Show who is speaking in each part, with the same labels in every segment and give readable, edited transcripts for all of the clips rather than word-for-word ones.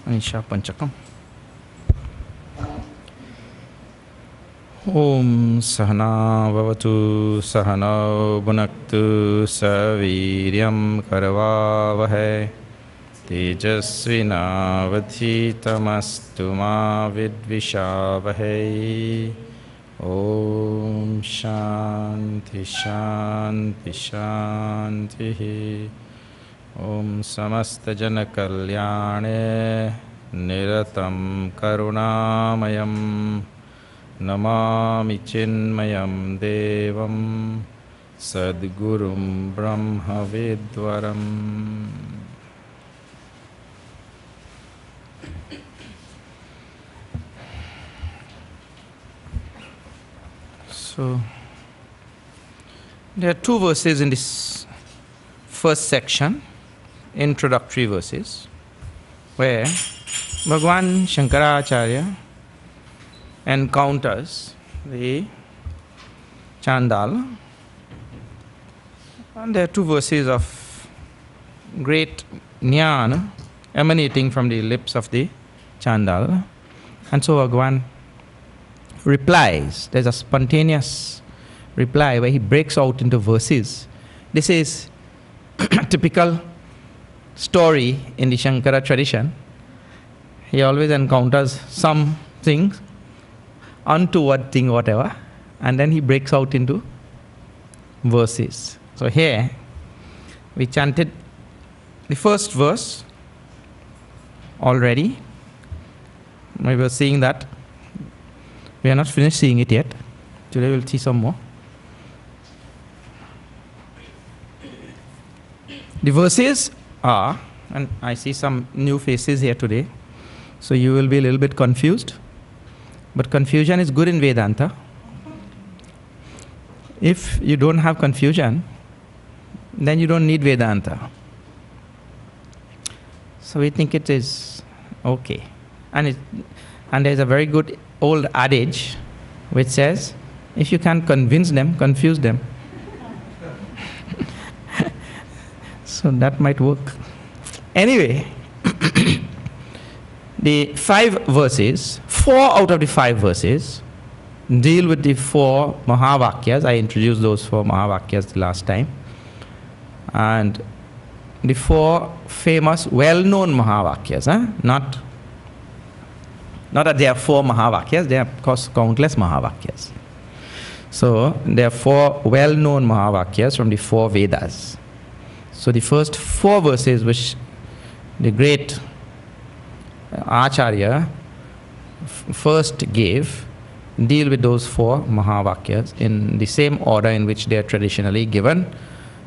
Speaker 1: Manīṣā Pañcakam. Om Sahana Bhavatu Sahana Bhunaktu Saviryam Karavavahe Tejasvinavadhitamastu ma vidvishavahe. Om Shanti Shanti Shanti. Om Samasta Jana Kalyane Niratam Karunamayam Namami Chinmayam Devam Sadgurum Brahma Vidwaram. So, there are two verses in this first section, introductory verses, where Bhagwan Shankaracharya encounters the Chandala, and there are two verses of great jnana emanating from the lips of the Chandala, and so Bhagwan replies. There's a spontaneous reply where he breaks out into verses. This is a typical story in the Shankara tradition. He always encounters something, untoward thing, whatever, and then he breaks out into verses. So here we chanted the first verse already. We were seeing that. We are not finished seeing it yet. Today we'll see some more. The verses are, and I see some new faces here today, so you will be a little bit confused. But confusion is good in Vedanta. If you don't have confusion, then you don't need Vedanta. So we think it is okay. And there's a very good old adage which says, if you can't convince them, confuse them. So that might work. Anyway, the 5 verses, 4 out of the 5 verses deal with the 4 Mahavakyas. I introduced those 4 Mahavakyas the last time. And the 4 famous, well-known Mahavakyas, not that there are 4 Mahavakyas, there are of course countless Mahavakyas. So there are 4 well-known Mahavakyas from the 4 Vedas. So the first 4 verses which the great Acharya first gave deal with those 4 Mahavakyas in the same order in which they are traditionally given.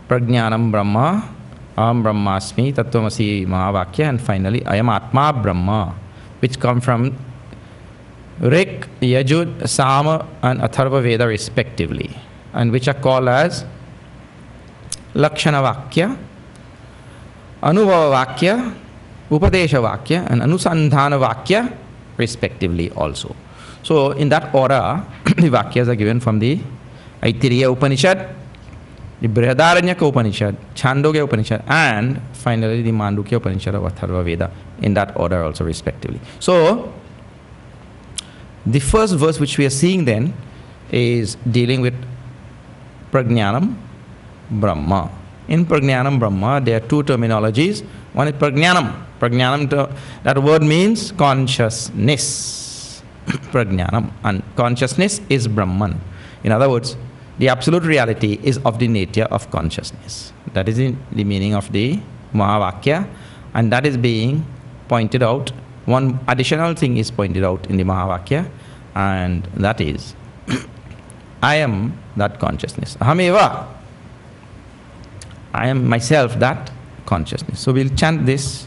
Speaker 1: Prajnanam Brahma, Aham Brahmasmi, Tattvamasi Mahavakya, and finally Ayam Atma Brahma, which come from Rik, Yajud, Sama and Atharva Veda respectively, and which are called as Lakshana Vakya, Anubhava Vakya, Upadesha Vakya and Anusandhana Vakya respectively also. So in that order, the Vakyas are given from the Aitiriya Upanishad, the Brihadaranyaka Upanishad, Chandogya Upanishad, and finally the Mandukya Upanishad of Atharva Veda, in that order also respectively. So the first verse which we are seeing then is dealing with Prajnanam Brahma. In Prajnanam Brahma, there are 2 terminologies. One is Prajnanam. Prajnanam, that word means consciousness. Prajnanam. And consciousness is Brahman. In other words, the absolute reality is of the nature of consciousness. That is the meaning of the Mahavakya, and that is being pointed out. One additional thing is pointed out in the Mahavakya, and that is, I am that consciousness. Ahameva. I am myself that consciousness. So we'll chant this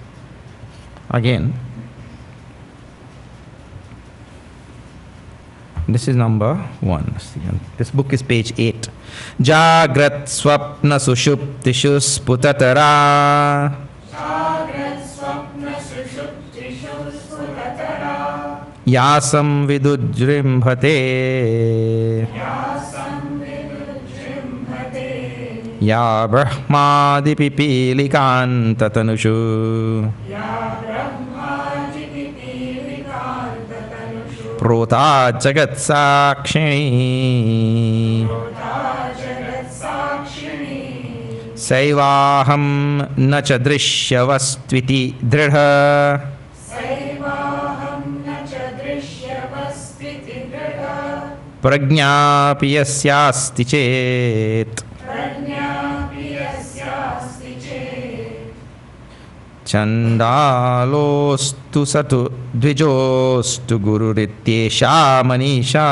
Speaker 1: again. This is number 1. This book is page 8. Jagrat swapna sushuptishu sputatara. Jagrat swapna sushuptishu sputatara. Yasam vidujrimbhate. Yasam vidujrimbhate. Ya brahmadi pipilikan tatanushu. Ya brahmadi Rota Jagat Sakshini Saivaham Nacha Drishyavastviti Dridha Prajñāpi yasyāsti chet Chandalostu satu dvijostu gururityesha Manīṣā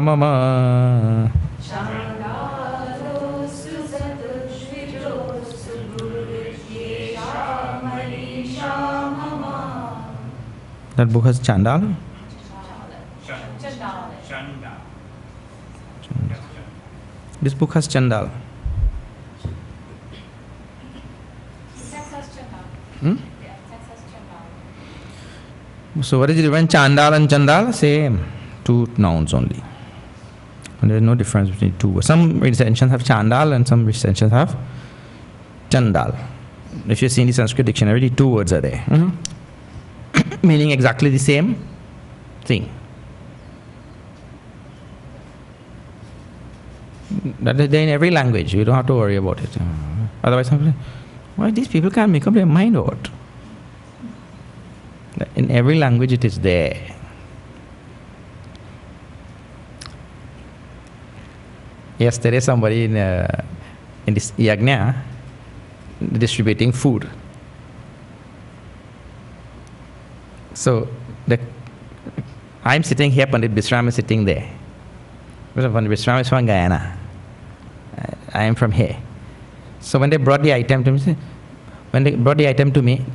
Speaker 1: mama. That book has Chandala? This book has Chandala. So what is the difference? Chandala and Chandala? Same. Two nouns only. And there is no difference between two. Some recensions have Chandal and some recensions have Chandal. If you see in the Sanskrit dictionary, the two words are there. Meaning exactly the same thing. That is there in every language. You don't have to worry about it. Otherwise, why these people can't make up their mind or what? In every language it is there. Yesterday somebody in this yagna distributing food. So I'm sitting here, Pandit Bisram is sitting there. Pandit Bisram is from Guyana. I am from here. So when they brought the item to me,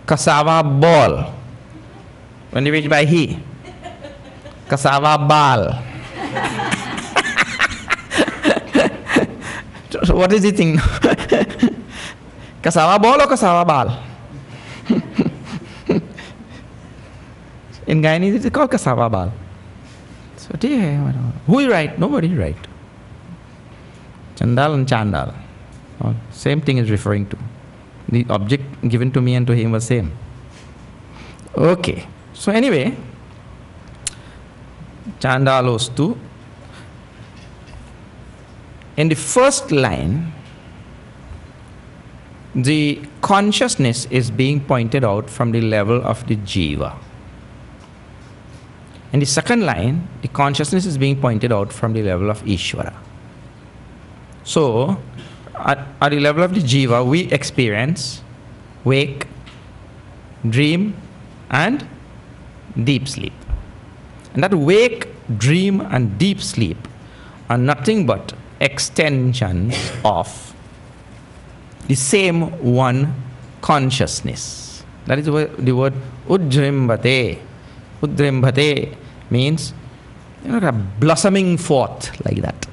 Speaker 1: cassava ball. When they reached by he, cassava ball. So what is the thing? Cassava ball or cassava ball? In Guyanese it is called cassava ball. So who is right? Nobody is right. Chandal and Chandal. Same thing is referring to. The object given to me and to him was same. Okay. So anyway, Chandalostu. In the first line, the consciousness is being pointed out from the level of the jiva. In the second line, the consciousness is being pointed out from the level of Ishvara. So, at the level of the jiva, we experience wake, dream, and deep sleep. And that wake, dream, and deep sleep are nothing but extensions of the same one consciousness. That is the word udrimbhate. Udrimbhate means a blossoming forth like that.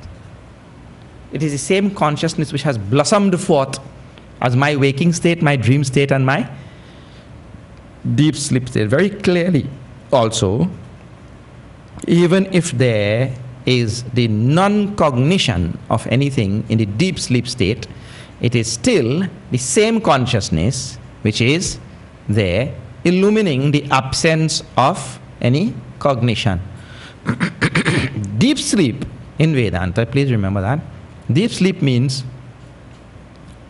Speaker 1: It is the same consciousness which has blossomed forth as my waking state, my dream state, and my deep sleep state. Very clearly also, even if there is the non-cognition of anything in the deep sleep state, it is still the same consciousness which is there, illumining the absence of any cognition. Deep sleep in Vedanta, please remember that. Deep sleep means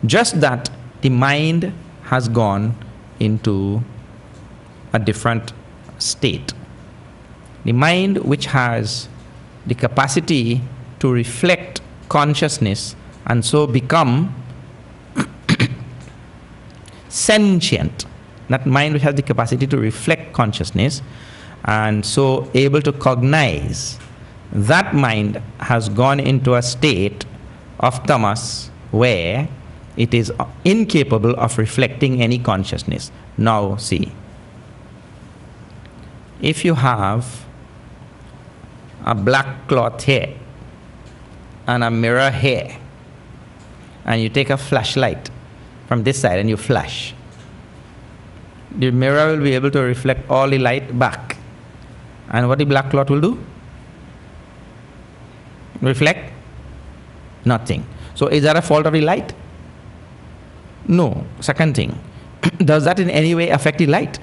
Speaker 1: just that the mind has gone into a different state. The mind which has the capacity to reflect consciousness and so become sentient. That mind which has the capacity to reflect consciousness and so able to cognize, that mind has gone into a state of tamas where it is incapable of reflecting any consciousness. Now see, if you have a black cloth here and a mirror here, and you take a flashlight from this side and you flash, the mirror will be able to reflect all the light back. And what the black cloth will do? Reflect nothing. So is that a fault of the light? No. Second thing, does that in any way affect the light?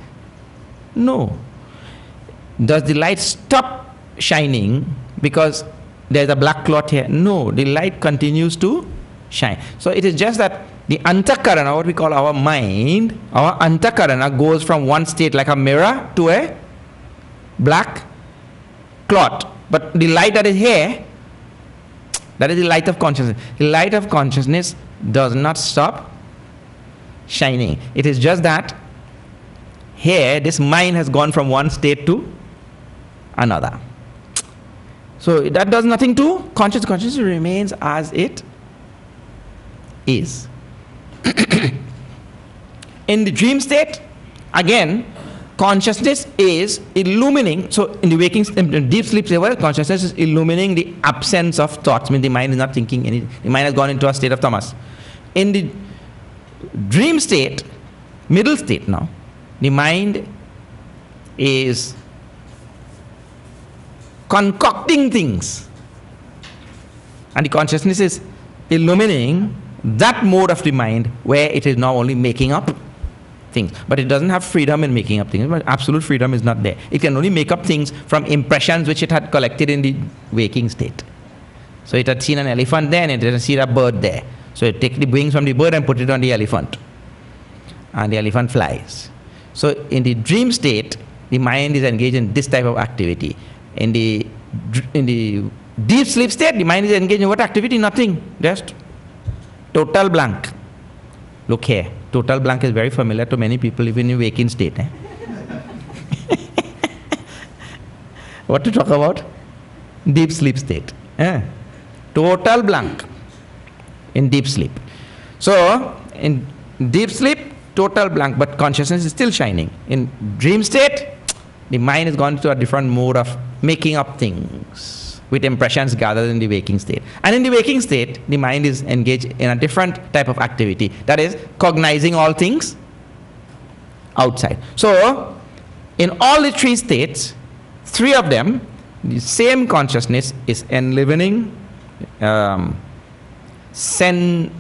Speaker 1: No. Does the light stop shining because there's a black cloth here. No, the light continues to shine. So it is just that the antakarana, what we call our mind, our antakarana goes from one state like a mirror to a black cloth. But the light that is here, that is the light of consciousness. The light of consciousness does not stop shining. It is just that here this mind has gone from one state to another. So that does nothing to consciousness. Consciousness remains as it is. In the dream state, again, consciousness is illumining. So in the in the deep sleep state, consciousness is illumining the absence of thoughts. I mean, the mind is not thinking anything. The mind has gone into a state of tamas. In the dream state, middle state now, the mind is concocting things, and the consciousness is illumining that mode of the mind where it is now only making up things. But it doesn't have freedom in making up things. But absolute freedom is not there. It can only make up things from impressions which it had collected in the waking state. So it had seen an elephant there and it had seen a bird there. So it takes the wings from the bird and put it on the elephant, and the elephant flies. So in the dream state, the mind is engaged in this type of activity. In the deep sleep state, the mind is engaged in what activity? Nothing. Just total blank. Look here. Total blank is very familiar to many people even in waking state. What to talk about? Deep sleep state. Total blank in deep sleep. So in deep sleep, total blank, but consciousness is still shining. In dream state, the mind has gone to a different mode of making up things with impressions gathered in the waking state. And in the waking state, the mind is engaged in a different type of activity. That is, cognizing all things outside. So, in all the three states, three of them, the same consciousness is enlivening, sensitizing.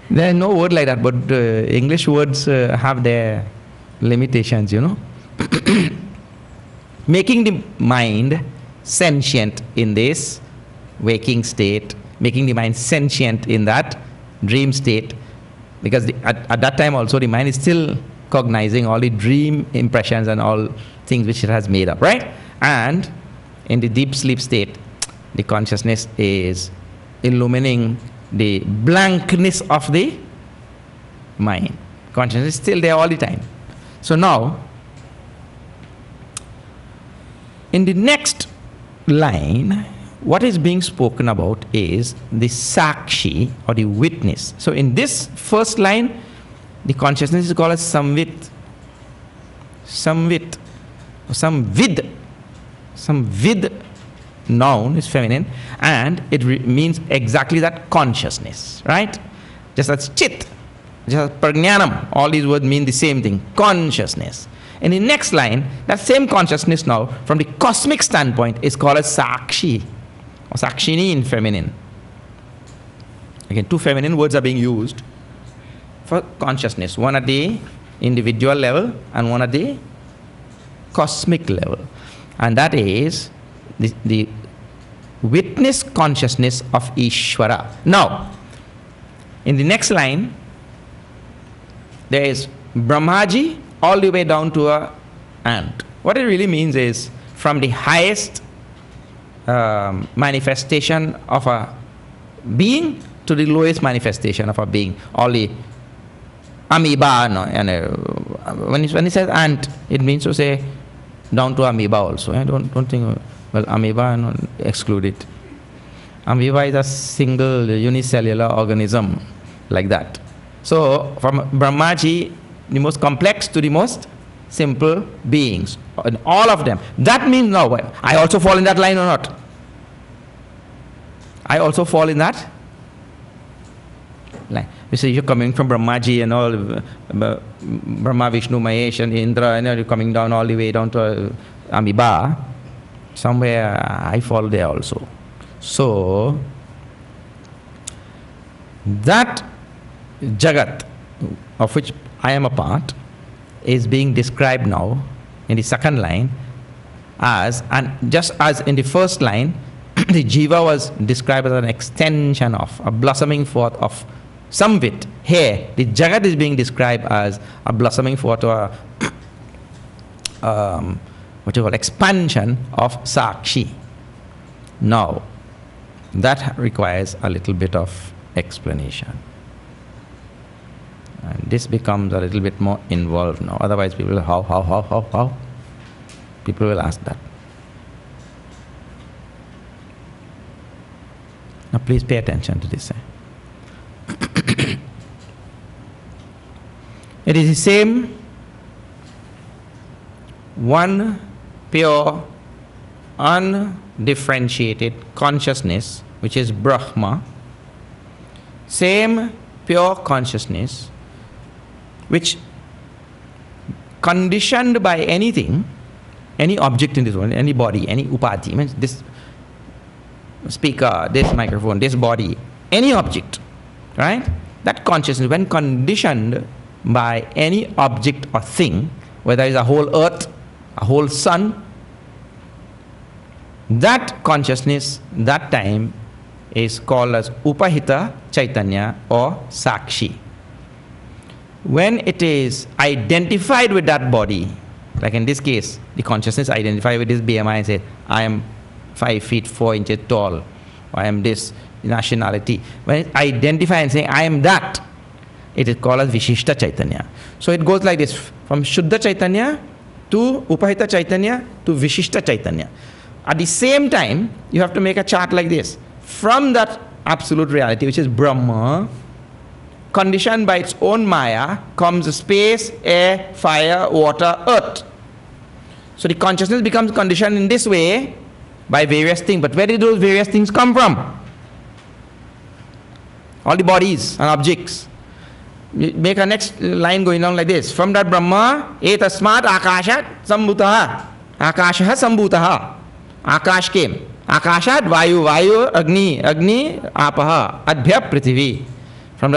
Speaker 1: There is no word like that, but English words have their limitations, you know. Making the mind sentient in this waking state, making the mind sentient in that dream state, because at that time also the mind is still cognizing all the dream impressions and all things which it has made up, right? And in the deep sleep state, the consciousness is illumining the blankness of the mind. Consciousness is still there all the time. So now, in the next line, what is being spoken about is the sakshi, or the witness. So in this first line, the consciousness is called as samvit, or samvid noun is feminine, and it means exactly that, consciousness, right? Just as chit, just as pragnanam, all these words mean the same thing, consciousness. In the next line, that same consciousness now, from the cosmic standpoint, is called as sakshi, or sakshini in feminine. Again, two feminine words are being used for consciousness, one at the individual level and one at the cosmic level. And that is the witness consciousness of Ishvara. Now, in the next line, there is Brahmaji all the way down to a ant. What it really means is, from the highest manifestation of a being to the lowest manifestation of a being. All the amoeba, no, and when he says ant, it means to say down to amoeba also. I don't think, well, amoeba, no, exclude it. Amoeba is a single unicellular organism like that. So from Brahmaji, the most complex to the most simple beings, and all of them. That means now, I also fall in that line or not? I also fall in that line. You see, you're coming from Brahmaji and all, Brahma, Vishnu, Mahesh and Indra, and you're coming down all the way down to amoeba. Somewhere I fall there also. So, that Jagat, of which I am a part, is being described now in the second line as, and just as in the first line, the jiva was described as an extension of, a blossoming forth of samvit. Here, the jagat is being described as a blossoming forth or what you call expansion of sakshi. Now, that requires a little bit of explanation. And this becomes a little bit more involved now. Otherwise, people will, how? People will ask that. Now, please pay attention to this. It is the same one pure, undifferentiated consciousness, which is Brahma, same pure consciousness, which conditioned by anything, any object in this world, any body, any upadhi, means this speaker, this microphone, this body, any object, right? That consciousness, when conditioned by any object or thing, whether it's a whole earth, a whole sun, that consciousness, that time, is called as Upahita Chaitanya or Sakshi. When it is identified with that body, like in this case, the consciousness identified with this BMI and says, I am 5 feet 4 inches tall, or I am this nationality. When it identifies and saying, I am that, it is called as Vishishta Chaitanya. So it goes like this, from Shuddha Chaitanya to Upahita Chaitanya to Vishishta Chaitanya. At the same time, you have to make a chart like this. From that absolute reality, which is Brahma, conditioned by its own Maya, comes space, air, fire, water, earth. So the consciousness becomes conditioned in this way by various things. But where did those various things come from? All the bodies and objects. Make a next line going down like this. From that Brahma, etasmat akashat sambhutaha. Akashaha sambhutaha. Akash came. Akashat vayu, vayu, agni, agni, apaha, adbhya prithvi. From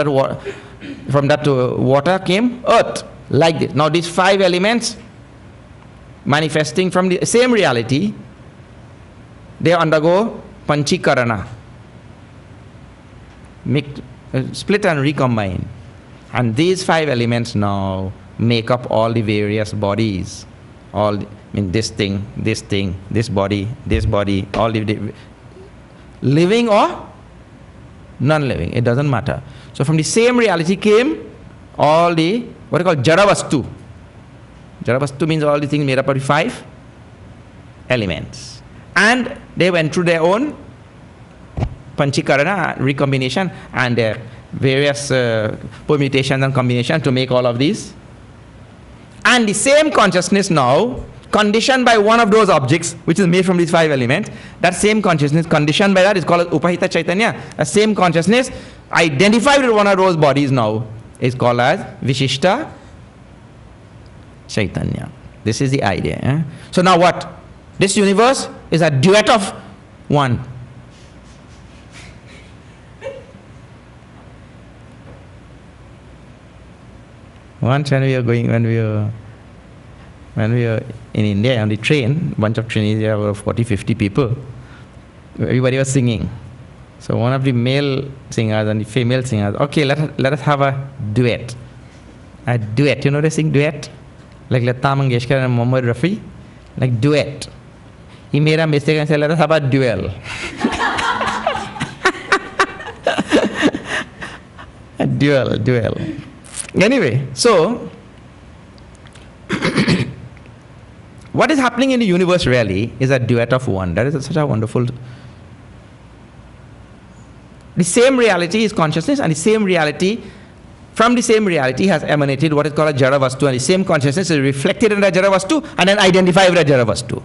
Speaker 1: that water came earth. Like this. Now these 5 elements manifesting from the same reality, they undergo panchikarana. Split and recombine. And these 5 elements now make up all the various bodies. All the, this thing, this body, all the living or non-living, it doesn't matter. So from the same reality came all the, what you call Jaravastu. Jaravastu means all the things made up of the 5 elements. And they went through their own panchikarana, recombination, and their various permutations and combinations to make all of these. And the same consciousness now, conditioned by one of those objects, which is made from these 5 elements, that same consciousness, conditioned by that, is called Upahita Chaitanya. The same consciousness, identified with one of those bodies now, is called as Vishishta Chaitanya. This is the idea. Eh? So now what? This universe is a duet of one. Once when we were in India on the train, a bunch of trainees, there were 40, 50 people. Everybody was singing. So one of the male singers and the female singers, okay, let us have a duet. A duet, you know they sing duet? Like Lata Mangeshkar and Mohammad Rafi? Like duet. He made a mistake and said, let us have a duel. A duel. Anyway, so what is happening in the universe really is a duet of one. That is such a wonderful. The same reality is consciousness, and the same reality, from the same reality has emanated what is called a Jaravastu, and the same consciousness is reflected in the Jaravastu and then identified with the Jaravastu.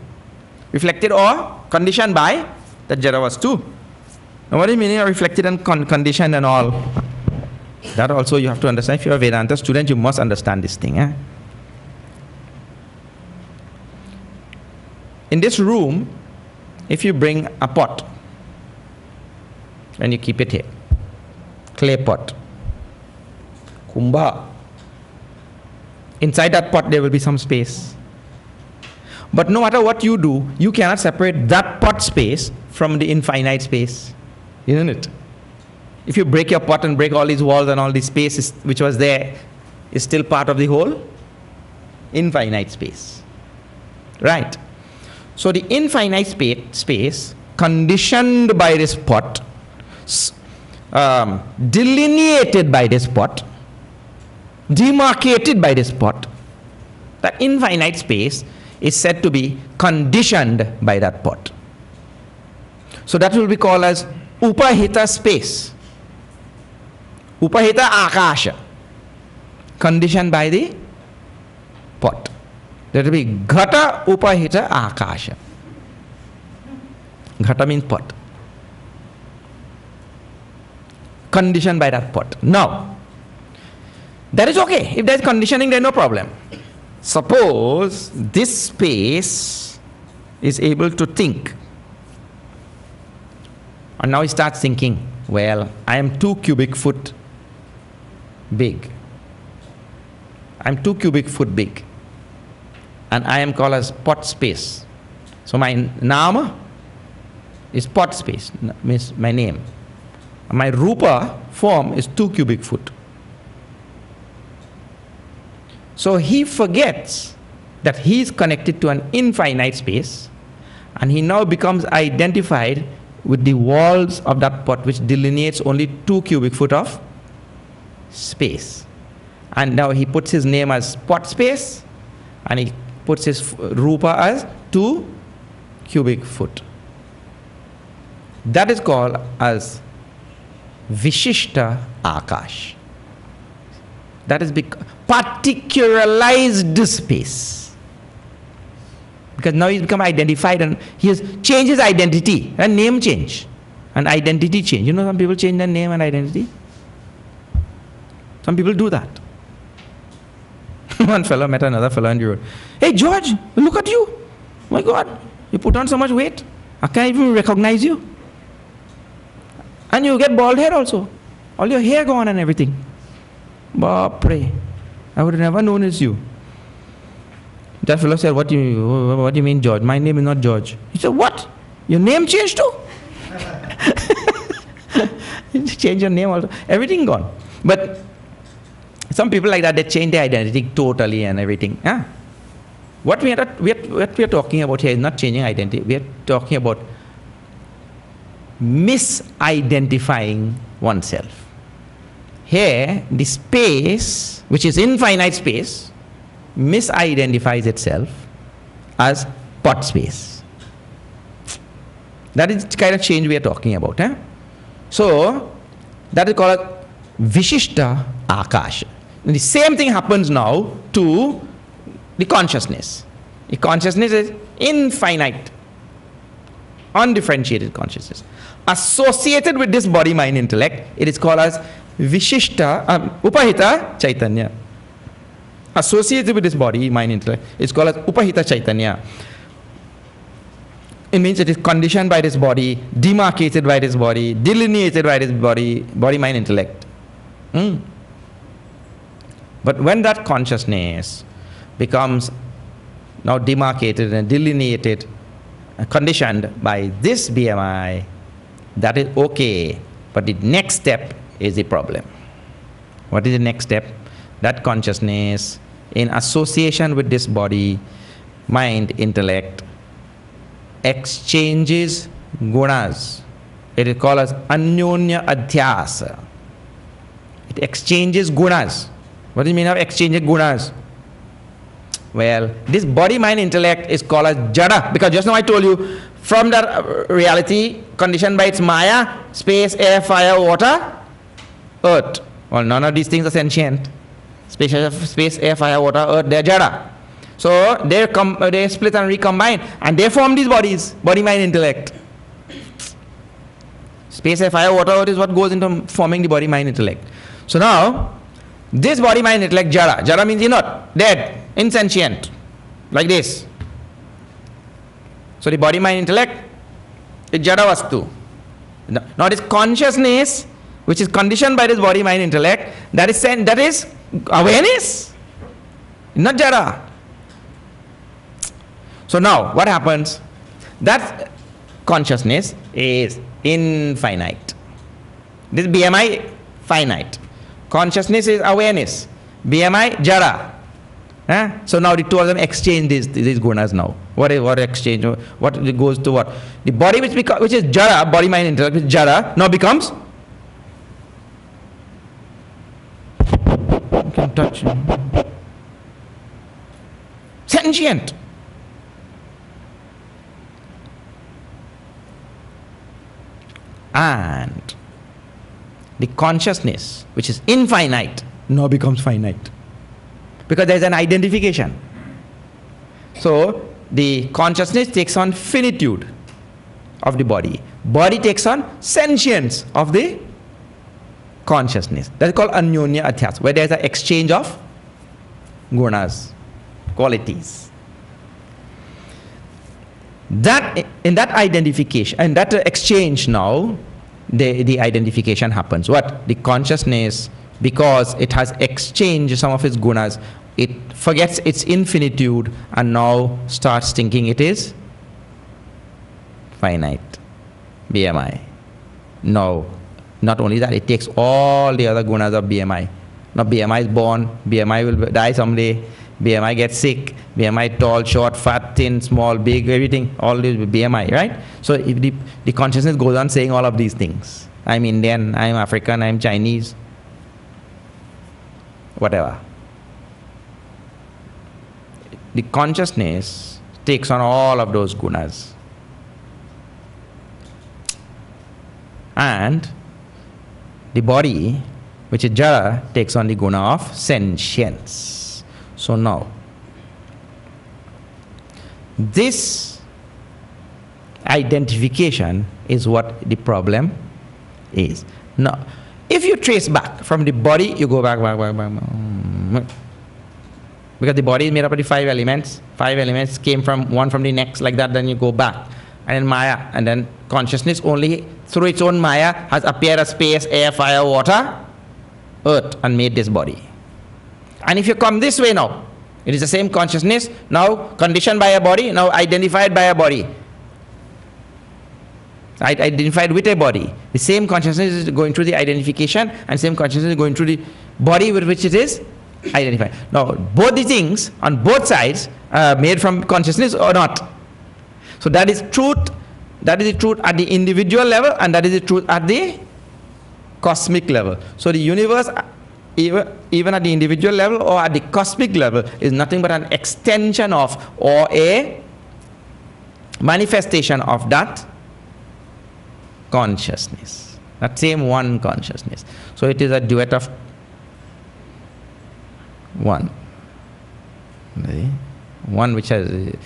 Speaker 1: Reflected or conditioned by the Jaravastu. Now what is the meaning of reflected and conditioned and all? That also you have to understand. If you are a Vedanta student, you must understand this thing. Eh? In this room, if you bring a pot and you keep it here, clay pot, kumbha, Inside that pot there will be some space. But no matter what you do, you cannot separate that pot space from the infinite space, isn't it? If you break your pot and break all these walls and all these spaces which was there, is still part of the whole infinite space. Right? So the infinite space conditioned by this pot, delineated by this pot, demarcated by this pot, that infinite space is said to be conditioned by that pot. So that will be called as upahita space. Upahita akasha, conditioned by the pot. That will be ghata upahita akasha. Ghata means pot. Conditioned by that pot. Now, that is okay. If there is conditioning, there is no problem. Suppose this space is able to think. And now he starts thinking, well, I am 2 cubic foot big. I am 2 cubic foot big. And I am called as pot space. So my nama is pot space, means my name. My rupa form is 2 cubic foot. So he forgets that he is connected to an infinite space, and he now becomes identified with the walls of that pot which delineates only 2 cubic foot of space. And now he puts his name as pot space, and he puts his rupa as 2 cubic foot. That is called as Vishishta Akash. That is particularized space. Because now he's become identified and he has changed his identity. And name change. And identity change. You know, some people change their name and identity. Some people do that. One fellow met another fellow and he wrote, "Hey George, look at you. My God, you put on so much weight. I can't even recognize you. And you get bald hair also. All your hair gone and everything. Bapre, I would have never known it's you." That fellow said, what do you mean, George? My name is not George. He said, what? Your name changed too? You change your name also. Everything gone. But some people like that, they change their identity totally and everything. Huh? What we are talking about here is not changing identity. We are talking about misidentifying oneself. Here, the space, which is infinite space, misidentifies itself as pot space. That is the kind of change we are talking about. So, that is called Vishishta Akash. And the same thing happens now to the consciousness. The consciousness is infinite, undifferentiated consciousness. Associated with this body, mind, intellect, it is called as Vishishta, Upahita Chaitanya. Associated with this body, mind, intellect, it's called as Upahita Chaitanya. It means it is conditioned by this body, demarcated by this body, delineated by this body, mind, intellect. But when that consciousness becomes now demarcated and delineated and conditioned by this BMI, that is okay. But the next step is the problem. What is the next step? That consciousness, in association with this body, mind, intellect, exchanges gunas. It is called as Anyonya Adhyasa. It exchanges gunas. What do you mean of exchanging gunas? Well, this body, mind, intellect is called as jada, because just now I told you, from that reality conditioned by its maya, space, air, fire, water, earth. Well, none of these things are sentient. Space, air, fire, water, earth, they are jada. So they split and recombine, and they form these bodies, body, mind, intellect. Space, air, fire, water, earth is what goes into forming the body, mind, intellect. So now, this body, mind, intellect, jada. Jada means inert, dead, insentient, like this. So the body, mind, intellect is jada vastu. Now this consciousness, which is conditioned by this body, mind, intellect, that is awareness. not jara. So now, what happens? That consciousness is infinite. This BMI, finite. Consciousness is awareness. BMI, jara. So now the two of them exchange these gunas now. What exchange? What it goes to what? The body which is jara, body, mind, intellect, which is jara, now becomes. You can touch. Sentient. And the consciousness, which is infinite, now becomes finite. Because there is an identification. So the consciousness takes on finitude of the body. Body takes on sentience of the consciousness. That's called anyonya adhyas, where there is an exchange of gunas, qualities. That in that identification and that exchange now, the identification happens. What? The consciousness, because it has exchanged some of its gunas, it forgets its infinitude and now starts thinking it is finite. BMI. No, not only that, it takes all the other gunas of BMI. Now BMI is born, BMI will die someday, BMI gets sick, BMI tall, short, fat, thin, small, big, everything, all this BMI, right? So if the consciousness goes on saying all of these things. I'm Indian, I'm African, I'm Chinese, whatever. The consciousness takes on all of those gunas. And the body, which is jara, takes on the guna of sentience. So now, this identification is what the problem is. Now, if you trace back from the body, you go back. Because the body is made up of the 5 elements. 5 elements came from one from the next, like that, then you go back. And then Maya, and then consciousness only through its own Maya has appeared as space, air, fire, water, earth, and made this body. And if you come this way now, it is the same consciousness, now conditioned by a body, now identified by a body. Identified with a body. The same consciousness is going through the identification, and same consciousness is going through the body with which it is identified. Now, both the things on both sides are made from consciousness or not. So that is truth. That is the truth at the individual level, and that is the truth at the cosmic level. So the universe, even at the individual level or at the cosmic level, is nothing but an extension of or a manifestation of that consciousness, that same one consciousness. So it is a duet of one. One which has, it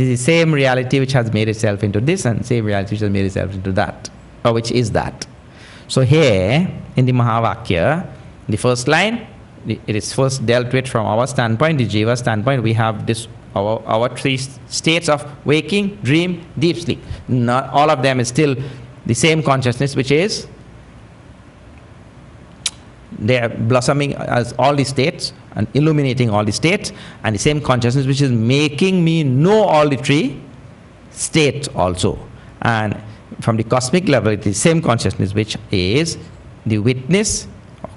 Speaker 1: is the same reality which has made itself into this, and same reality which has made itself into that, or which is that. So here in the Mahavakya, the first line, it is first dealt with from our standpoint, the Jiva standpoint. We have this our 3 states of waking, dream, deep sleep. Not all of them is still the same consciousness, which is they are blossoming as all the states and illuminating all the states, and the same consciousness which is making me know all the 3 states also. And from the cosmic level, it is the same consciousness which is the witness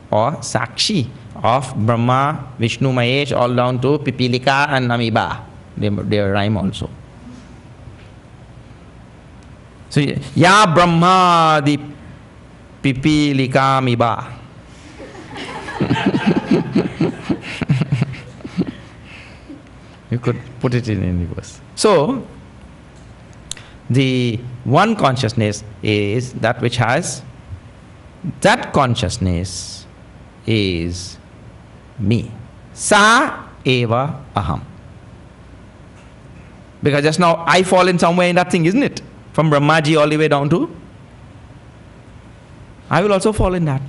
Speaker 1: or sakshi of Brahma, Vishnu, Mahesh, all down to Pipilika and Amoeba. They rhyme also. So, Ya Brahma, the Pipilika Amoeba. You could put it in any verse. So, the one consciousness is that which has, that consciousness is me. Sa eva aham. Because just now I fall in somewhere in that thing, isn't it? From Brahmaji all the way down to, I will also fall in that.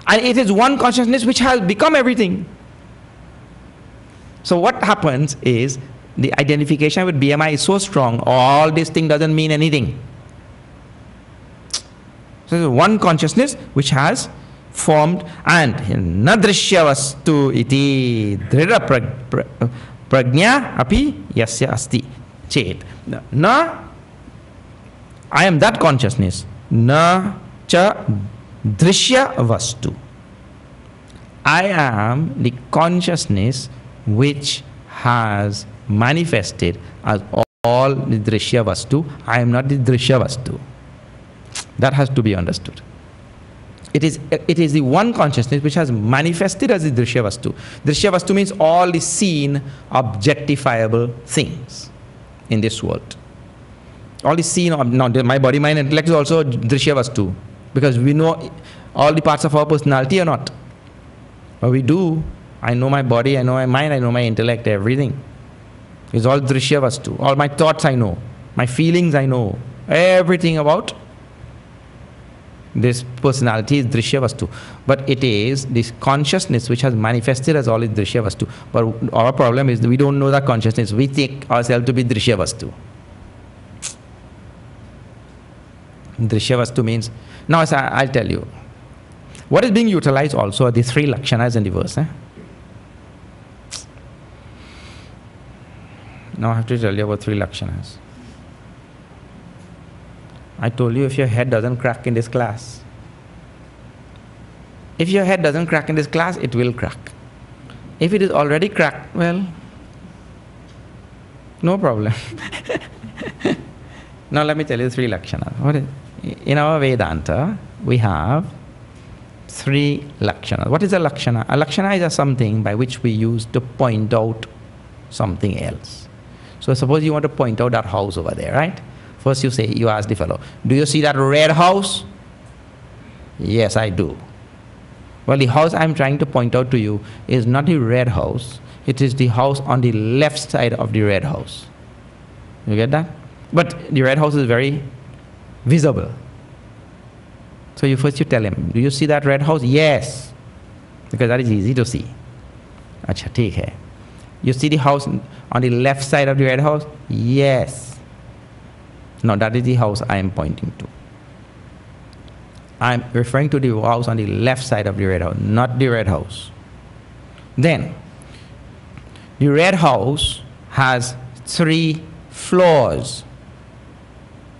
Speaker 1: And it is one consciousness which has become everything. So what happens is, the identification with BMI is so strong, all this thing doesn't mean anything. So one consciousness which has formed, and nadrishya vastu iti drida prajna api yasya asti chet. Na, I am that consciousness. Na cha drishya vastu. I am the consciousness which has manifested as all the drishya vastu. I am not the drishya vastu. That has to be understood. It is the one consciousness which has manifested as the drishya vastu. Drishya vastu means all the seen, objectifiable things in this world. All the seen, my body, mind, intellect is also drishya vastu, because we know all the parts of our personality or not. But we do. I know my body, I know my mind, I know my intellect, everything. It's all drishya vastu. All my thoughts I know, my feelings I know, everything about this personality is drishya vastu. But it is this consciousness which has manifested as all is drishya vastu. But our problem is that we don't know that consciousness. We take ourselves to be drishya vastu. Drishya vastu means, now I'll tell you, what is being utilized also are the three lakshanas in the verse. Now I have to tell you about three lakshanas. I told you, if your head doesn't crack in this class, if your head doesn't crack in this class, it will crack. If it is already cracked, well, no problem. Now let me tell you three lakshanas. In our Vedanta, we have three lakshanas. What is a lakshana? A lakshana is something by which we use to point out something else. So suppose you want to point out that house over there, right? First you ask the fellow, do you see that red house? Yes, I do. Well, the house I'm trying to point out to you is not the red house. It is the house on the left side of the red house. You get that? But the red house is very visible. So you tell him, do you see that red house? Yes. Because that is easy to see. Acha, theek hai. You see the house on the left side of the red house? Yes. No, that is the house I am pointing to. I am referring to the house on the left side of the red house, not the red house. Then, the red house has 3 floors.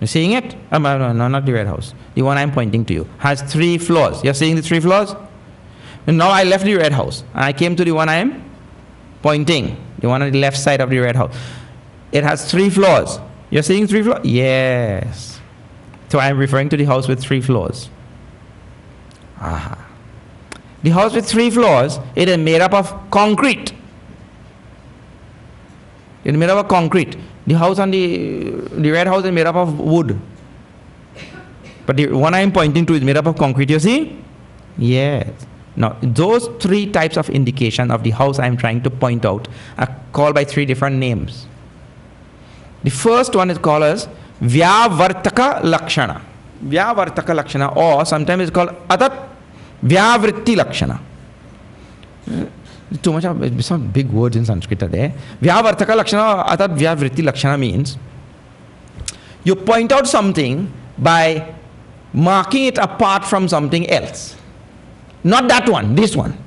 Speaker 1: You seeing it? No, not the red house. The one I am pointing to you has 3 floors. You are seeing the 3 floors? And now I left the red house and I came to the one I am pointing, the one on the left side of the red house. It has 3 floors. You're seeing 3 floors? Yes. So I am referring to the house with 3 floors. Aha. The house with 3 floors, it is made up of concrete. It is made up of concrete. The house on the red house is made up of wood. But the one I am pointing to is made up of concrete, you see? Yes. Now, those 3 types of indication of the house I am trying to point out are called by 3 different names. The first one is called as Vyavartaka Lakshana. Vyavartaka Lakshana, or sometimes it's called Atat Vyavritti Lakshana. Too much of some big words in Sanskrit there. Vyavartaka Lakshana or Atat Vyavritti Lakshana means you point out something by marking it apart from something else. Not that one, this one.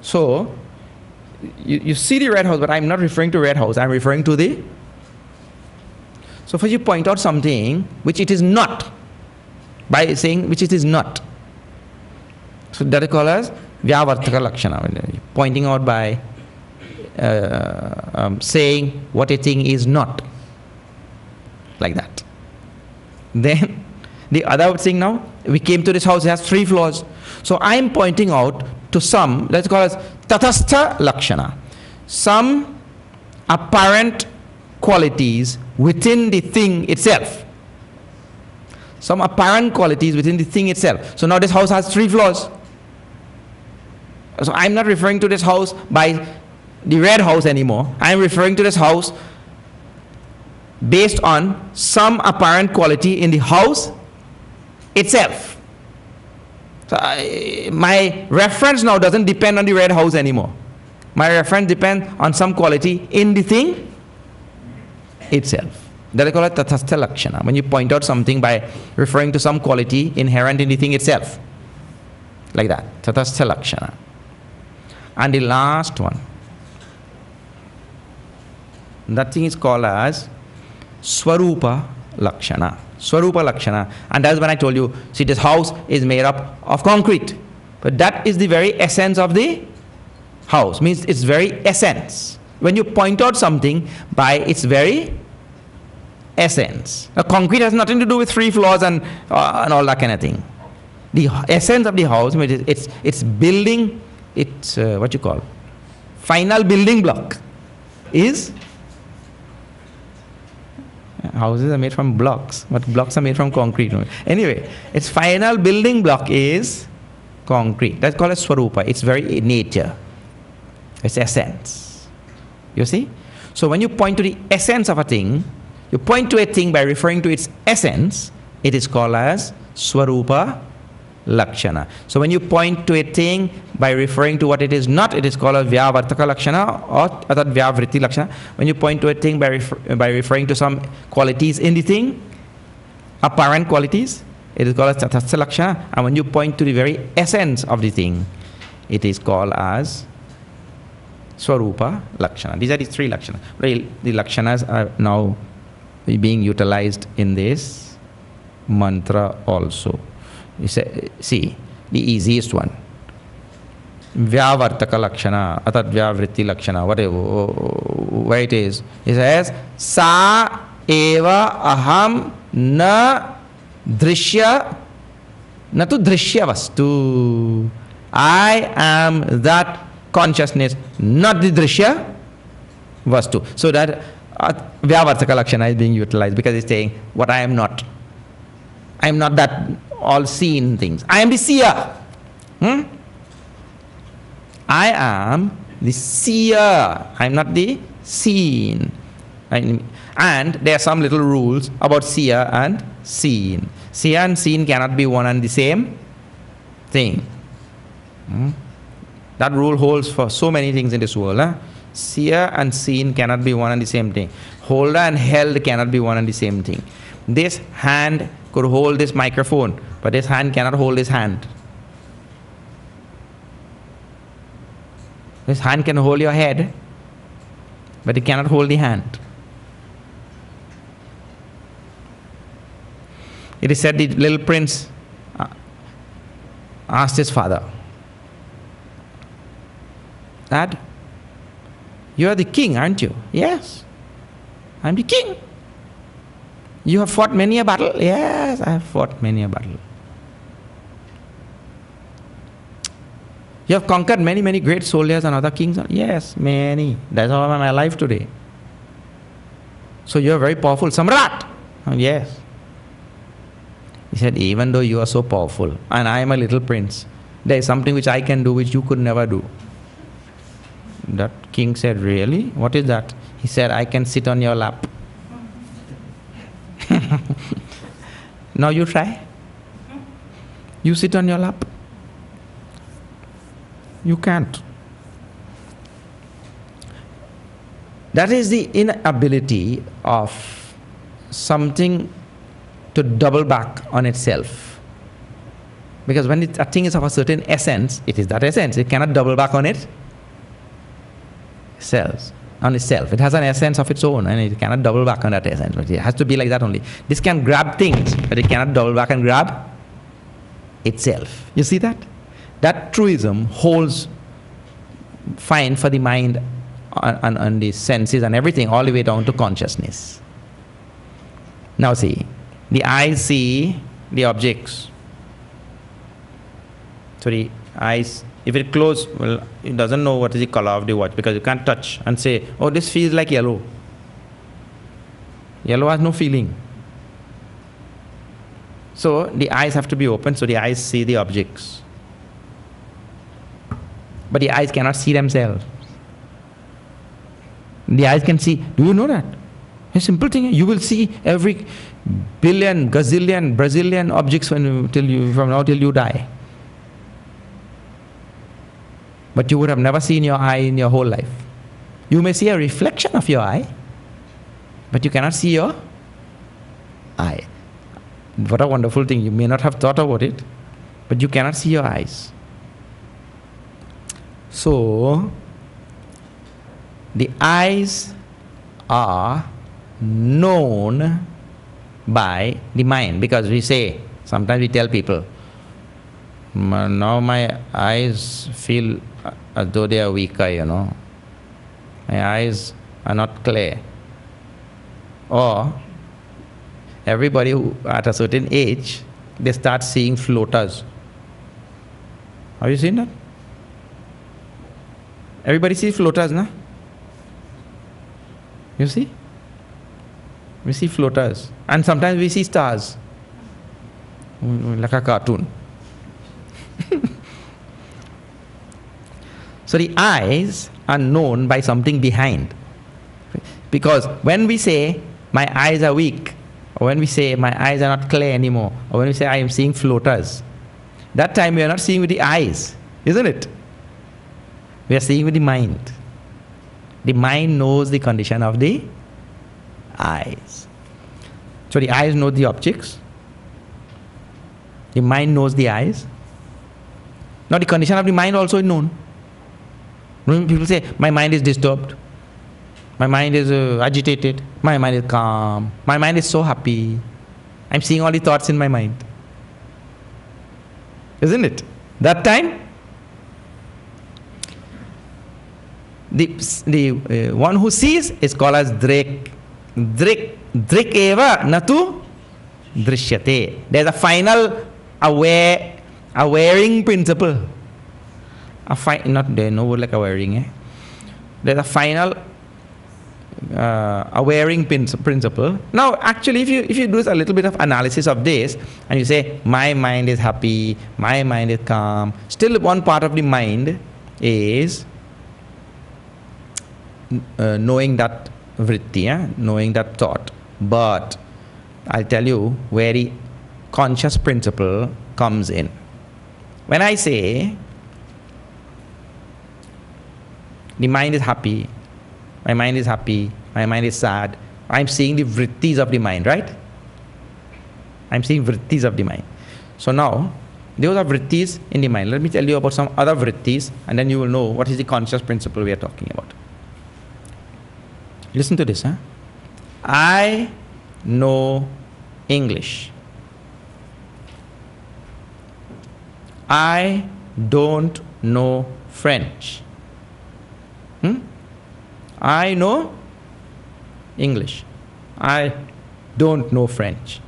Speaker 1: So, you see the red house, but I'm not referring to red house, I'm referring to the... So first you point out something which it is not, by saying which it is not. So that is called as Vyavartaka Lakshana, pointing out by saying what a thing is not. Like that. Then the other thing now, we came to this house, it has 3 floors. So I am pointing out to some, let's call it Tatastha Lakshana, some apparent qualities within the thing itself. Some apparent qualities within the thing itself. So now this house has 3 floors. So I'm not referring to this house by the red house anymore. I'm referring to this house based on some apparent quality in the house itself. So my reference now doesn't depend on the red house anymore. My reference depends on some quality in the thing itself. That is called a Tathastha Lakshana, when you point out something by referring to some quality inherent in the thing itself. Like that, Tathastha Lakshana. And the last one, that thing is called as Swarupa Lakshana. Swarupa Lakshana. And that's when I told you, see, this house is made up of concrete. But that is the very essence of the house. Means its very essence. When you point out something by its very essence. Now, concrete has nothing to do with 3 floors and all that kind of thing. The essence of the house, it's building, it's what you call, final building block is, houses are made from blocks, but blocks are made from concrete. Anyway, its final building block is concrete. That's called a Swarupa. It's very nature. It's essence. You see? So when you point to the essence of a thing, you point to a thing by referring to its essence, it is called as Swarupa Lakshana. So when you point to a thing by referring to what it is not, it is called a Vyavartaka Lakshana or Atat Vyavritti Lakshana. When you point to a thing by referring to some qualities in the thing, apparent qualities, it is called as Tathastha Lakshana. And when you point to the very essence of the thing, it is called as Swarupa Lakshana. These are the 3 Lakshanas. The Lakshanas are now being utilized in this mantra also. You say, see, the easiest one. Vyavartaka Lakshana, Atat Vyavritti Lakshana, whatever, where it is. It says, Sa eva aham na drishya, na tu drishya vastu. I am that consciousness, not the drishya vastu. So that Vyavartaka Lakshana is being utilized because it's saying what I am not. I am not that all seen things. I am the seer. I am the seer. I am not the seen. And there are some little rules about seer and seen. Seer and seen cannot be one and the same thing. That rule holds for so many things in this world. Seer and seen cannot be one and the same thing. Holder and held cannot be one and the same thing. This hand could hold this microphone, but this hand cannot hold this hand. This hand can hold your head, but it cannot hold the hand. It is said the little prince asked his father, Dad, you are the king, aren't you? Yes, I'm the king. You have fought many a battle? Yes, I have fought many a battle. You have conquered many, many great soldiers and other kings? Yes, many. That's how I'm alive today. So you are very powerful. Samrat? Yes. He said, even though you are so powerful and I am a little prince, there is something which I can do which you could never do. That king said, really? What is that? He said, I can sit on your lap. Now you try. You sit on your lap. You can't. That is the inability of something to double back on itself. Because when a thing is of a certain essence, it is that essence. It cannot double back on it. On itself. It has an essence of its own and it cannot double back on that essence. But it has to be like that only. This can grab things, but it cannot double back and grab itself. You see that? That truism holds fine for the mind and the senses and everything all the way down to consciousness. Now see, the eyes see the objects. So the eyes, if it closes, well, it doesn't know what is the color of the watch because you can't touch and say, oh, this feels like yellow. Yellow has no feeling. So the eyes have to be open, so the eyes see the objects. But the eyes cannot see themselves. The eyes can see. Do you know that? A simple thing. You will see every billion, gazillion, Brazilian objects from now till you die. But you would have never seen your eye in your whole life. You may see a reflection of your eye, but you cannot see your I. What a wonderful thing. You may not have thought about it, but you cannot see your eyes. So, the eyes are known by the mind, because we say, sometimes we tell people, now my eyes feel as though they are weaker, you know. My eyes are not clear. Or everybody who at a certain age, they start seeing floaters. Have you seen that? Everybody sees floaters, no? You see? We see floaters. And sometimes we see stars. Like a cartoon. So the eyes are known by something behind. Because when we say, my eyes are weak, or when we say, my eyes are not clear anymore, or when we say, I am seeing floaters, that time we are not seeing with the eyes, isn't it? We are seeing with the mind. The mind knows the condition of the eyes. So the eyes know the objects. The mind knows the eyes. Now the condition of the mind also is known. When people say, my mind is disturbed, my mind is agitated, my mind is calm, my mind is so happy, I'm seeing all the thoughts in my mind. Isn't it? That time, the one who sees is called as drik. Drik eva natu drishyate. There's a final awareing principle. Not there, no word like awareing. There's a final awareing principle. Now, actually, if you do a little bit of analysis of this, and you say, my mind is happy, my mind is calm, still one part of the mind is knowing that vritti, knowing that thought. But I'll tell you where the conscious principle comes in. When I say, the mind is happy, my mind is happy, my mind is sad, I'm seeing the vrittis of the mind, right? I'm seeing vrittis of the mind. So now, those are vrittis in the mind. Let me tell you about some other vrittis, and then you will know what is the conscious principle we are talking about. Listen to this. I know English. I don't know French. I know English. I don't know French.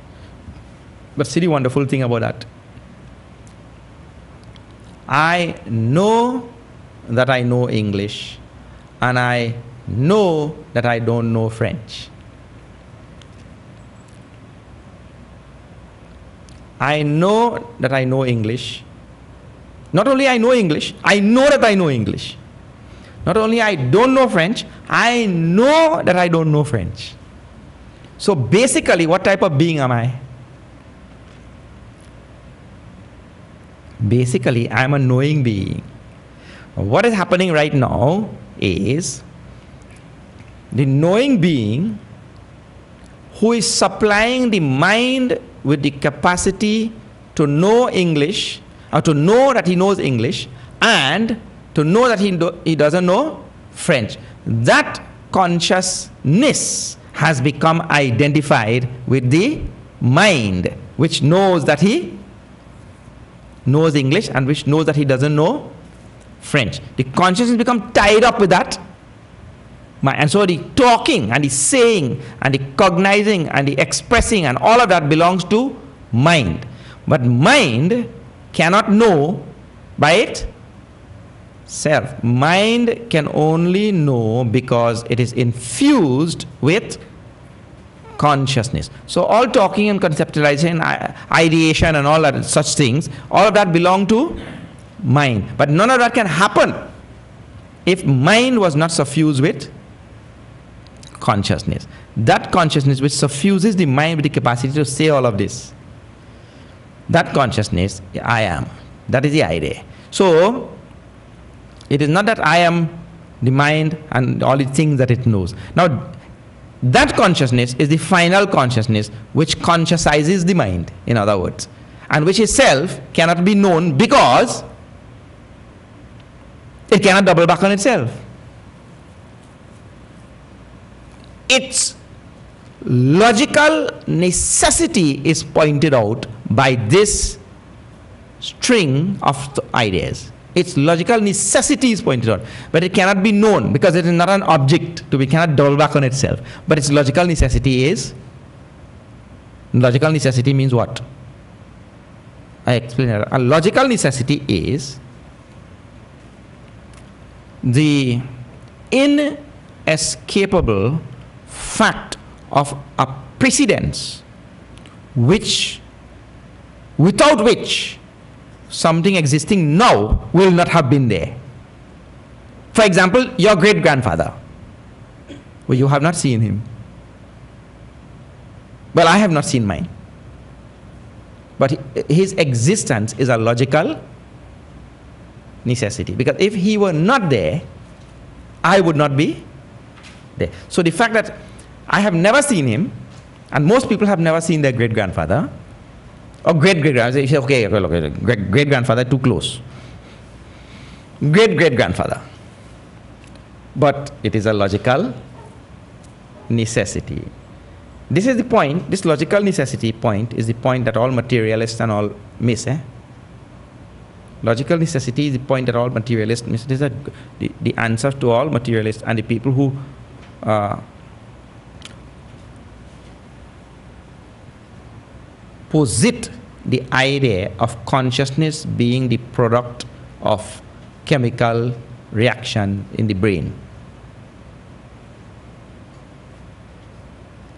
Speaker 1: But see the wonderful thing about that. I know that I know English, and I know that I don't know French. I know that I know English. Not only I know English, I know that I know English. Not only I don't know French, I know that I don't know French. So basically, what type of being am I? Basically, I am a knowing being. What is happening right now is the knowing being who is supplying the mind with the capacity to know English, or to know that he knows English, and to know that he doesn't know French. That consciousness has become identified with the mind, which knows that he knows English and which knows that he doesn't know French. The consciousness becomes tied up with that. And so the talking and the saying and the cognizing and the expressing and all of that belongs to mind. But mind cannot know by itself. Mind can only know because it is infused with consciousness. So all talking and conceptualization, ideation and all that, such things, all of that belong to mind. But none of that can happen if mind was not suffused with consciousness. That consciousness which suffuses the mind with the capacity to say all of this, that consciousness, I am. That is the idea. So it is not that I am the mind and all the things that it knows. Now, That consciousness is the final consciousness which conscientizes the mind, in other words, and which itself cannot be known because it cannot double back on itself. Its logical necessity is pointed out by this string of ideas. Its logical necessity is pointed out, but it cannot be known because it is not an object to be, cannot double back on itself. But its logical necessity is, logical necessity means what? I explain it. A logical necessity is the inescapable fact of a precedence which, without which something existing now will not have been there. For example, your great-grandfather. Well, you have not seen him. Well, I have not seen mine. But his existence is a logical necessity. Because if he were not there, I would not be there. So the fact that I have never seen him, and most people have never seen their great-grandfather, or great-great-grandfather, you say, okay, great-grandfather, too close. Great-great-grandfather. But it is a logical necessity. This is the point, this logical necessity point is the point that all materialists and all miss. Logical necessity is the point that all materialists miss. This is the answer to all materialists and the people who posit the idea of consciousness being the product of chemical reaction in the brain.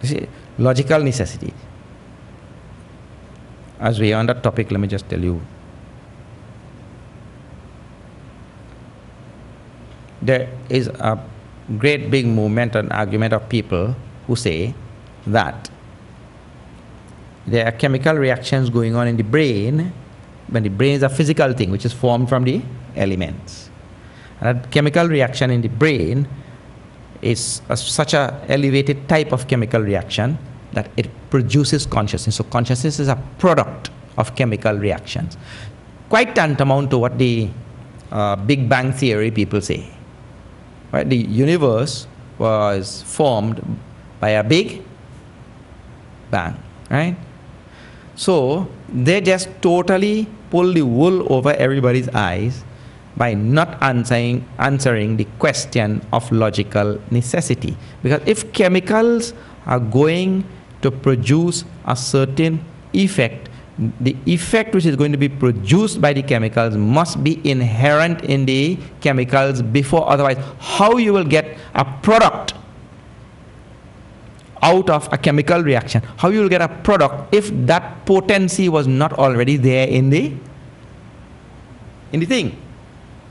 Speaker 1: You see, logical necessity. As we are on that topic, let me just tell you. There is a great big movement and argument of people who say that there are chemical reactions going on in the brain when the brain is a physical thing which is formed from the elements. And that chemical reaction in the brain is such an elevated type of chemical reaction that it produces consciousness. So consciousness is a product of chemical reactions. Quite tantamount to what the Big Bang Theory people say. Right? The universe was formed by a big bang, right? So they just totally pull the wool over everybody's eyes by not answering the question of logical necessity. Because if chemicals are going to produce a certain effect, the effect which is going to be produced by the chemicals must be inherent in the chemicals before. Otherwise, how you will get a product out of a chemical reaction? How you will get a product if that potency was not already there in the thing?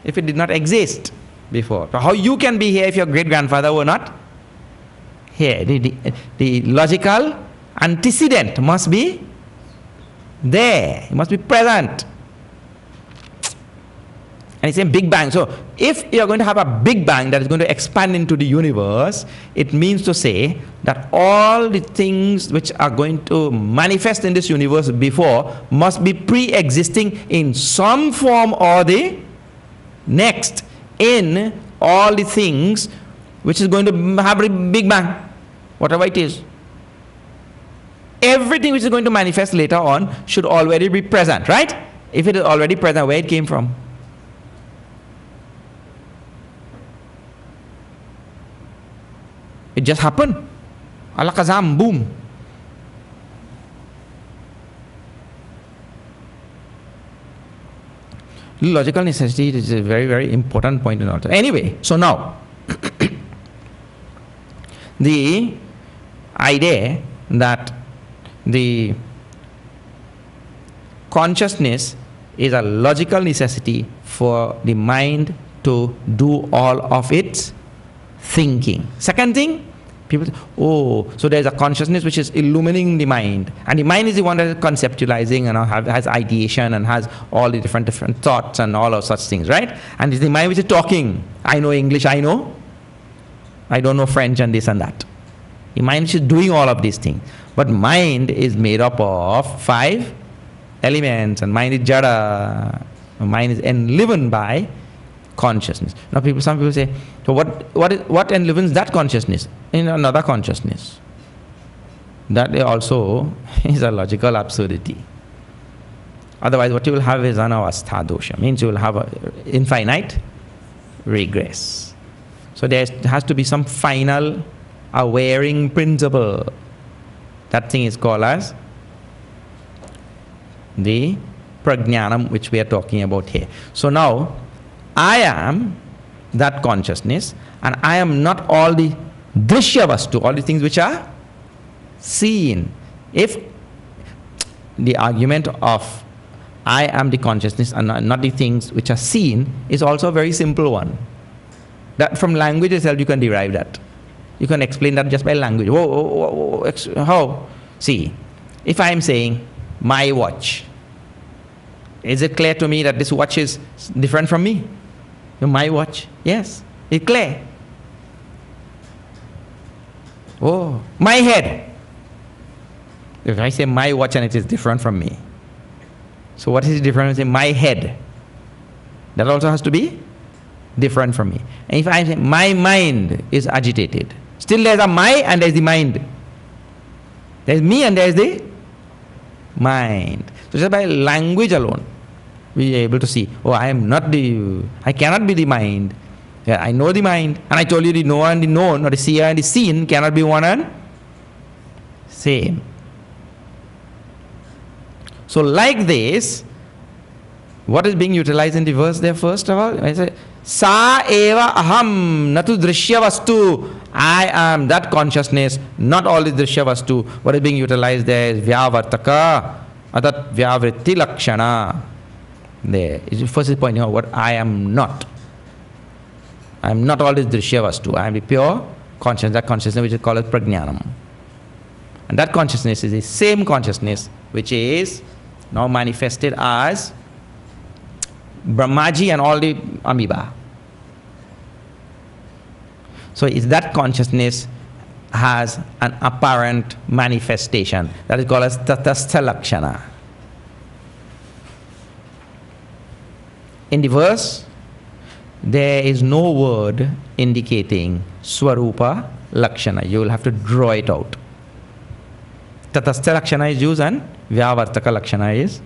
Speaker 1: If it did not exist before. So how you can be here if your great-grandfather were not here? The logical antecedent must be there. It must be present. And it's a Big Bang. So if you're going to have a Big Bang that is going to expand into the universe, it means to say that all the things which are going to manifest in this universe before must be pre-existing in some form or the next in all the things which is going to have a Big Bang, whatever it is. Everything which is going to manifest later on should already be present, right? If it is already present, where it came from? It just happened. Alakazam, boom. Logical necessity is a very, very important point in all. Anyway, so now, the idea that the consciousness is a logical necessity for the mind to do all of its thinking. Second thing, people say, oh, so there's a consciousness which is illuminating the mind, and the mind is the one that is conceptualizing and has ideation and has all the different thoughts and all of such things, right? And it's the mind which is talking. I know English, I don't know French and this and that. The mind which is doing all of these things. But mind is made up of 5 elements, and mind is jada. Mind is enlivened by consciousness. Now some people say, so what enlivens that consciousness? In another consciousness. That also is a logical absurdity. Otherwise, what you will have is anavastha dosha, means you will have an infinite regress. So there has to be some final awareing principle. That thing is called as the prajnanam, which we are talking about here. So now, I am that consciousness, and I am not all the drishya vastu, all the things which are seen. If the argument of I am the consciousness and not the things which are seen is also a very simple one. That from language itself you can derive that. You can explain that just by language. How? See, if I am saying my watch, is it clear to me that this watch is different from me? My watch? Yes. It's clear. Oh, my head. If I say my watch and it is different from me, so what is different? I say my head. That also has to be different from me. And if I say my mind is agitated, still there's a my and there's the mind. There's me and there's the mind. So just by language alone, we are able to see, oh, I cannot be the mind. Yeah, I know the mind. And I told you the knower and the known, or the seer and the seen cannot be one and same. So like this, what is being utilized in the verse there first of all? I say, Sa eva aham natu drishya vastu. I am that consciousness, not all the drishya vastu. What is being utilized there is vyavartaka, adat vyavritti lakshana. There. First is pointing out what I am not. I am not all this drishya vastu. I am the pure consciousness, that consciousness which is called as prajnanam. And that consciousness is the same consciousness which is now manifested as Brahmaji and all the amoeba. So it's that consciousness has an apparent manifestation. That is called as tatastha lakshana. In the verse, there is no word indicating Swarupa Lakshana. You will have to draw it out. Tatastha Lakshana is used and Vyavartaka Lakshana is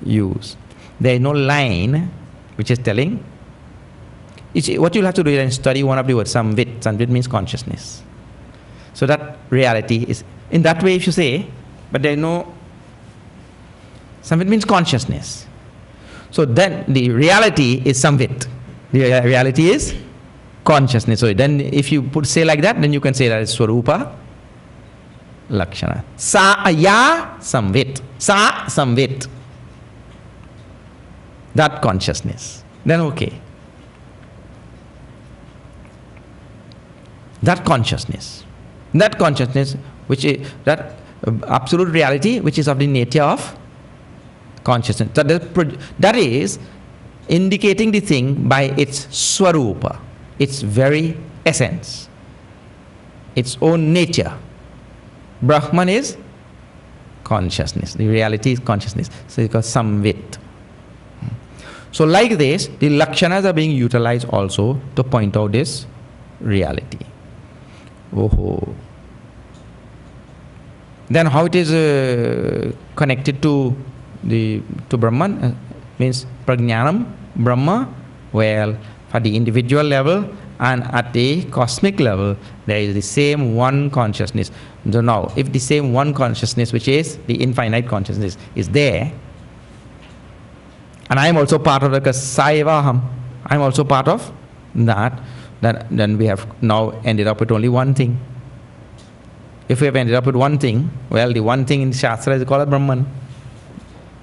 Speaker 1: used. There is no line which is telling. What you'll have to do is study one of the words, samvit. Samvit means consciousness. So that reality is, in that way if you say, but there is no, samvit means consciousness. So then the reality is samvit. The reality is consciousness. So then if you say like that, then you can say that is Swarupa Lakshana. Sa ya samvit. Sa samvit. That consciousness. Then okay. That consciousness. That consciousness, which is that absolute reality, which is of the nature of consciousness. That is indicating the thing by its swarupa, its very essence, its own nature. Brahman is consciousness. The reality is consciousness. So it's called samvit. So like this, the lakshanas are being utilized also to point out this reality. Oh. Then how it is connected to Brahman? Means prajnanam, Brahma. Well, for the individual level and at the cosmic level, there is the same one consciousness. So now, if the same one consciousness, which is the infinite consciousness, is there, and I am also part of the Saivaham, I am also part of that, then we have now ended up with only one thing. If we have ended up with one thing, well, the one thing in Shastra is called as Brahman.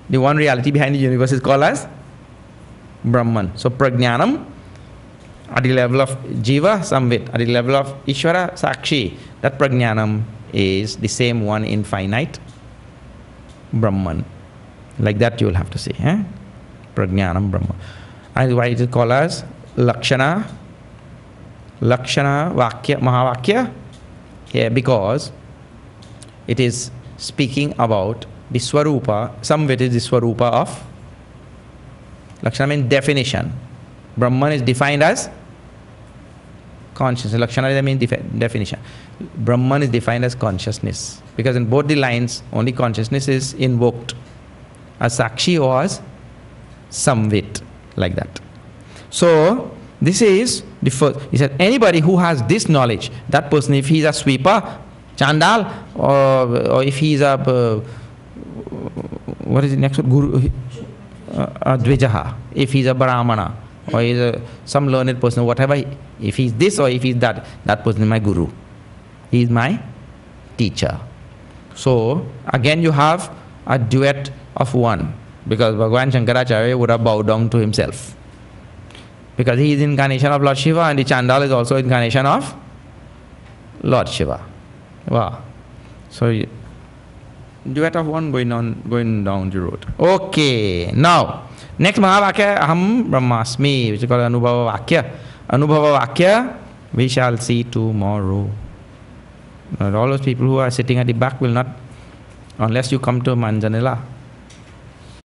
Speaker 1: The one reality behind the universe is called as Brahman. So prajnanam, at the level of Jiva, Samvit, at the level of Ishvara, Sakshi, that prajnanam is the same one infinite Brahman. Like that you will have to say. Prajnanam Brahma. And why it is called as Lakshana, Vakya, Mahavakya here because it is speaking about the Swarupa. Some it is the Swarupa of Lakshana means definition. Brahman is defined as consciousness. Lakshana means definition. Brahman is defined as consciousness. Because in both the lines, only consciousness is invoked. As Sakshi or as Samvit, like that. So, this is the first. He said, anybody who has this knowledge, that person, if he is a sweeper, Chandal, or if he is a, what is the next word? Guru, Dvijaha, if he is a Brahmana, or he is some learned person, whatever, if he is this or if he is that, that person is my Guru. He is my teacher. So, again you have a duet of one, because Bhagavan Shankaracharya would have bowed down to himself. Because he is incarnation of Lord Shiva and the Chandal is also incarnation of Lord Shiva. Wow. So, duet of one going down the road. Okay. Now, next Mahavakya, Aham Brahmasmi, which is called Anubhava Vakya. Anubhava Vakya, we shall see tomorrow. All those people who are sitting at the back will not, unless you come to Manjanila.